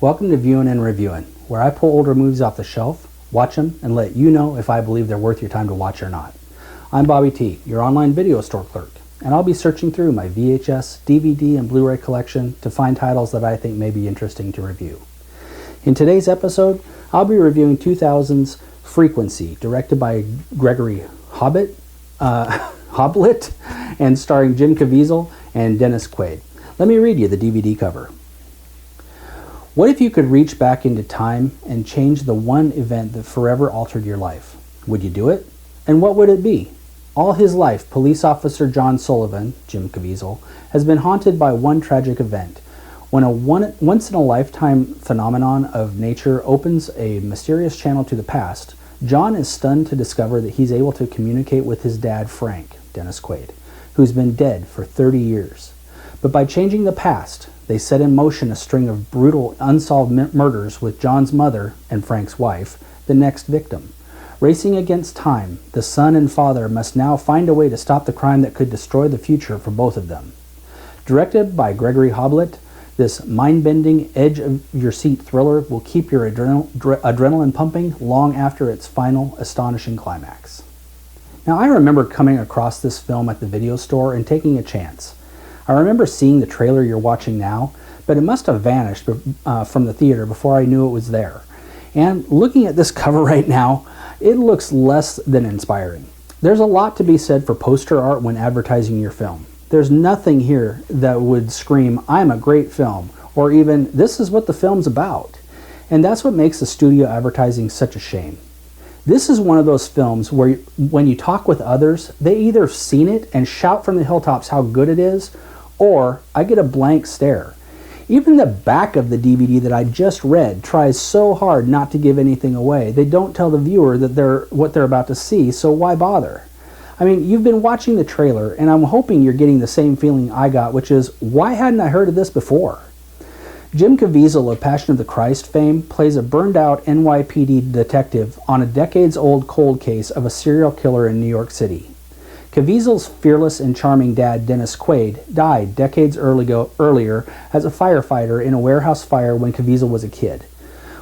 Welcome to Viewing and Reviewing, where I pull older movies off the shelf, watch them, and let you know if I believe they're worth your time to watch or not. I'm Bobby T, your online video store clerk, and I'll be searching through my VHS, DVD, and Blu-ray collection to find titles that I think may be interesting to review. In today's episode, I'll be reviewing 2000's Frequency, directed by Gregory Hoblit, and starring Jim Caviezel and Dennis Quaid. Let me read you the DVD cover. What if you could reach back into time and change the one event that forever altered your life? Would you do it? And what would it be? All his life, police officer John Sullivan, Jim Caviezel, has been haunted by one tragic event. When a once-in-a-lifetime phenomenon of nature opens a mysterious channel to the past, John is stunned to discover that he's able to communicate with his dad, Frank, Dennis Quaid, who's been dead for 30 years. But by changing the past, they set in motion a string of brutal, unsolved murders with John's mother and Frank's wife, the next victim. Racing against time, the son and father must now find a way to stop the crime that could destroy the future for both of them. Directed by Gregory Hoblit, this mind-bending, edge-of-your-seat thriller will keep your adrenaline pumping long after its final, astonishing climax. Now, I remember coming across this film at the video store and taking a chance. I remember seeing the trailer you're watching now, but it must have vanished from the theater before I knew it was there. And looking at this cover right now, it looks less than inspiring. There's a lot to be said for poster art when advertising your film. There's nothing here that would scream, "I'm a great film," or even, "This is what the film's about." And that's what makes the studio advertising such a shame. This is one of those films where when you talk with others, they either have seen it and shout from the hilltops how good it is, or I get a blank stare. Even the back of the DVD that I just read tries so hard not to give anything away. They don't tell the viewer that what they're about to see, so why bother? I mean, you've been watching the trailer, and I'm hoping you're getting the same feeling I got, which is, why hadn't I heard of this before? Jim Caviezel of Passion of the Christ fame plays a burned-out NYPD detective on a decades-old cold case of a serial killer in New York City. Caviezel's fearless and charming dad, Dennis Quaid, died decades earlier as a firefighter in a warehouse fire when Caviezel was a kid.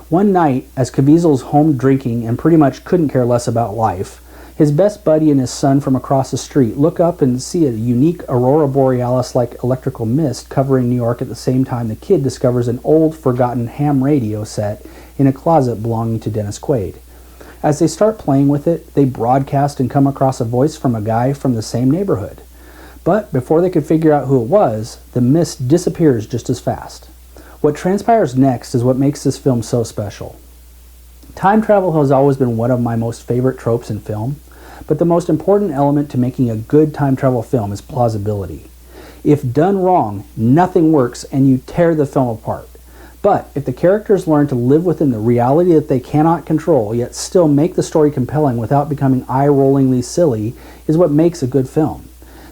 One night, as Caviezel's home drinking and pretty much couldn't care less about life, his best buddy and his son from across the street look up and see a unique aurora borealis-like electrical mist covering New York at the same time the kid discovers an old, forgotten ham radio set in a closet belonging to Dennis Quaid. As they start playing with it, they broadcast and come across a voice from a guy from the same neighborhood. But before they could figure out who it was, the mist disappears just as fast. What transpires next is what makes this film so special. Time travel has always been one of my most favorite tropes in film, but the most important element to making a good time travel film is plausibility. If done wrong, nothing works and you tear the film apart. But if the characters learn to live within the reality that they cannot control, yet still make the story compelling without becoming eye-rollingly silly, is what makes a good film.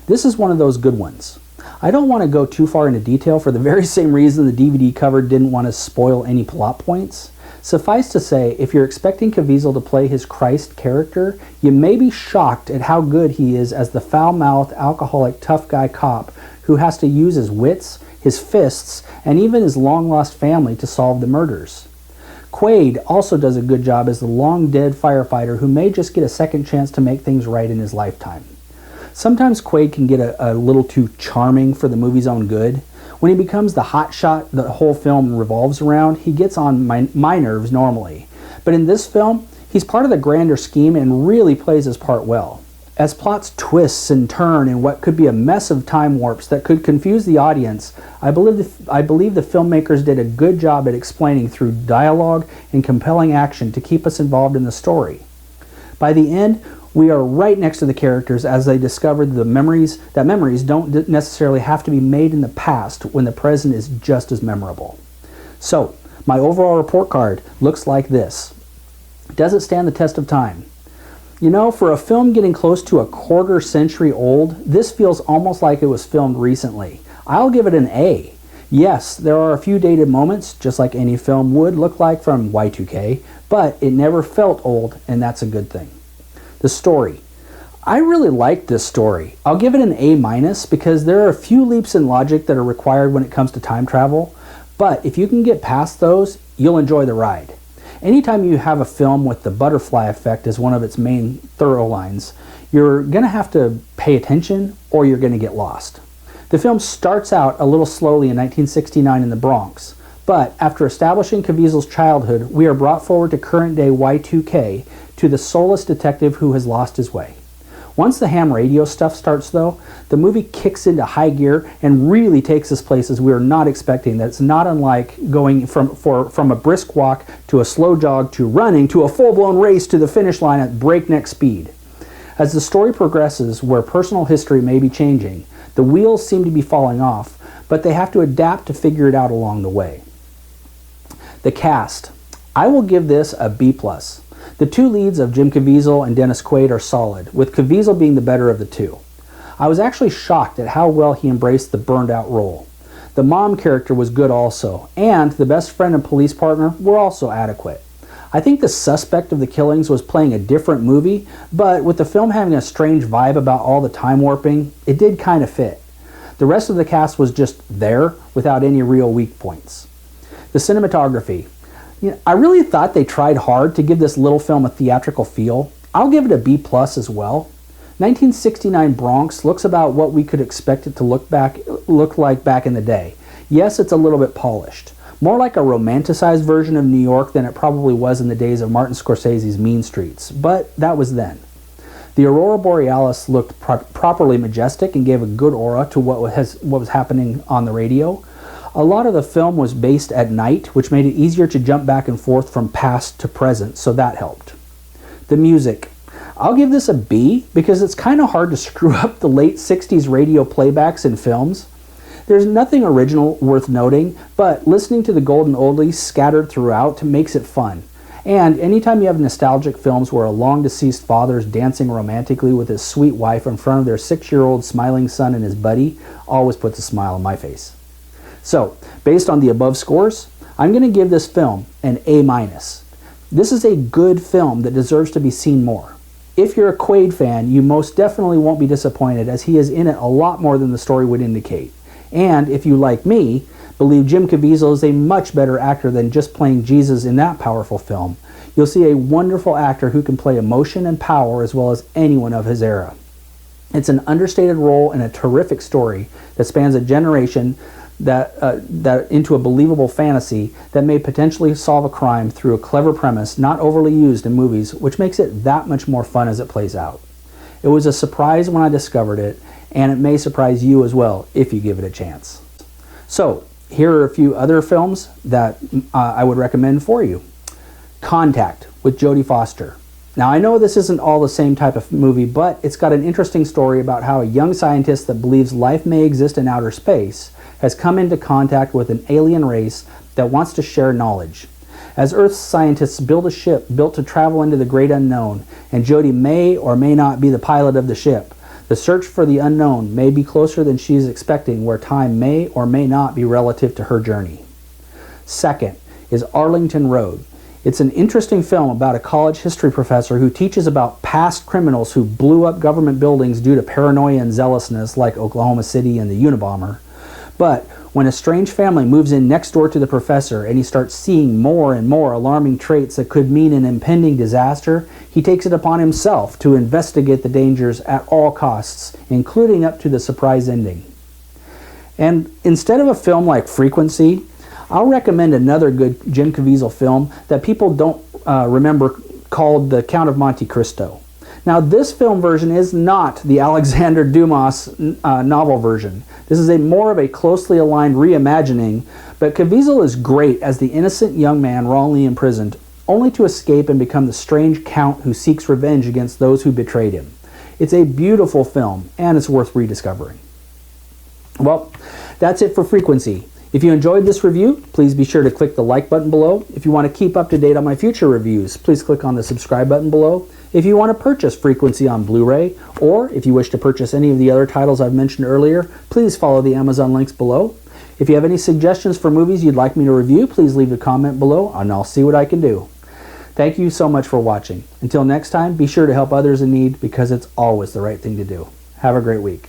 This is one of those good ones. I don't want to go too far into detail for the very same reason the DVD cover didn't want to spoil any plot points. Suffice to say, if you're expecting Caviezel to play his Christ character, you may be shocked at how good he is as the foul-mouthed, alcoholic, tough guy cop who has to use his wits, his fists, and even his long-lost family to solve the murders. Quaid also does a good job as the long-dead firefighter who may just get a second chance to make things right in his lifetime. Sometimes Quaid can get a little too charming for the movie's own good. When he becomes the hotshot the whole film revolves around, he gets on my nerves normally. But in this film, he's part of the grander scheme and really plays his part well. As plots twists and turn in what could be a mess of time warps that could confuse the audience, I believe the filmmakers did a good job at explaining through dialogue and compelling action to keep us involved in the story. By the end, we are right next to the characters as they discover that memories don't necessarily have to be made in the past when the present is just as memorable. So, my overall report card looks like this. Does it stand the test of time? You know, for a film getting close to a quarter century old, this feels almost like it was filmed recently. I'll give it an A. Yes, there are a few dated moments, just like any film would look like from Y2K, but it never felt old, and that's a good thing. The story. I really liked this story. I'll give it an A- because there are a few leaps in logic that are required when it comes to time travel, But if you can get past those, you'll enjoy the ride. Anytime you have a film with the butterfly effect as one of its main thorough lines, you're going to have to pay attention or you're going to get lost. The film starts out a little slowly in 1969 in the Bronx, but after establishing Caviezel's childhood, we are brought forward to current day Y2K to the soulless detective who has lost his way. Once the ham radio stuff starts though, the movie kicks into high gear and really takes us places we are not expecting. That's not unlike going from a brisk walk to a slow jog to running to a full-blown race to the finish line at breakneck speed. As the story progresses, where personal history may be changing, the wheels seem to be falling off, but they have to adapt to figure it out along the way. The cast. I will give this a B+. The two leads of Jim Caviezel and Dennis Quaid are solid, with Caviezel being the better of the two. I was actually shocked at how well he embraced the burned-out role. The mom character was good also, and the best friend and police partner were also adequate. I think the suspect of the killings was playing a different movie, but with the film having a strange vibe about all the time warping, it did kind of fit. The rest of the cast was just there, without any real weak points. The cinematography. I really thought they tried hard to give this little film a theatrical feel. I'll give it a B+ as well. 1969 Bronx looks about what we could expect it to look like back in the day. Yes, it's a little bit polished. More like a romanticized version of New York than it probably was in the days of Martin Scorsese's Mean Streets, but that was then. The Aurora Borealis looked properly majestic and gave a good aura to what was happening on the radio. A lot of the film was based at night, which made it easier to jump back and forth from past to present, so that helped. The music. I'll give this a B because it's kind of hard to screw up the late 60s radio playbacks in films. There's nothing original worth noting, but listening to the golden oldies scattered throughout makes it fun. And anytime you have nostalgic films where a long-deceased father is dancing romantically with his sweet wife in front of their 6-year-old smiling son and his buddy, always puts a smile on my face. So, based on the above scores, I'm going to give this film an A-. This is a good film that deserves to be seen more. If you're a Quaid fan, you most definitely won't be disappointed as he is in it a lot more than the story would indicate. And if you, like me, believe Jim Caviezel is a much better actor than just playing Jesus in that powerful film, you'll see a wonderful actor who can play emotion and power as well as anyone of his era. It's an understated role and a terrific story that spans a generation that into a believable fantasy that may potentially solve a crime through a clever premise not overly used in movies, which makes it that much more fun as it plays out. It was a surprise when I discovered it, and it may surprise you as well if you give it a chance. So, here are a few other films that I would recommend for you. Contact with Jodie Foster. Now I know this isn't all the same type of movie, but it's got an interesting story about how a young scientist that believes life may exist in outer space has come into contact with an alien race that wants to share knowledge. As Earth's scientists build a ship built to travel into the great unknown, and Jodie may or may not be the pilot of the ship, the search for the unknown may be closer than she is expecting, where time may or may not be relative to her journey. Second is Arlington Road. It's an interesting film about a college history professor who teaches about past criminals who blew up government buildings due to paranoia and zealousness, like Oklahoma City and the Unabomber. But when a strange family moves in next door to the professor and he starts seeing more and more alarming traits that could mean an impending disaster, he takes it upon himself to investigate the dangers at all costs, including up to the surprise ending. And instead of a film like Frequency, I'll recommend another good Jim Caviezel film that people don't remember, called The Count of Monte Cristo. Now, this film version is not the Alexander Dumas novel version. This is more of a closely aligned reimagining, but Caviezel is great as the innocent young man wrongly imprisoned, only to escape and become the strange count who seeks revenge against those who betrayed him. It's a beautiful film, and it's worth rediscovering. Well, that's it for Frequency. If you enjoyed this review, please be sure to click the like button below. If you want to keep up to date on my future reviews, please click on the subscribe button below. If you want to purchase Frequency on Blu-ray, or if you wish to purchase any of the other titles I've mentioned earlier, please follow the Amazon links below. If you have any suggestions for movies you'd like me to review, please leave a comment below and I'll see what I can do. Thank you so much for watching. Until next time, be sure to help others in need because it's always the right thing to do. Have a great week.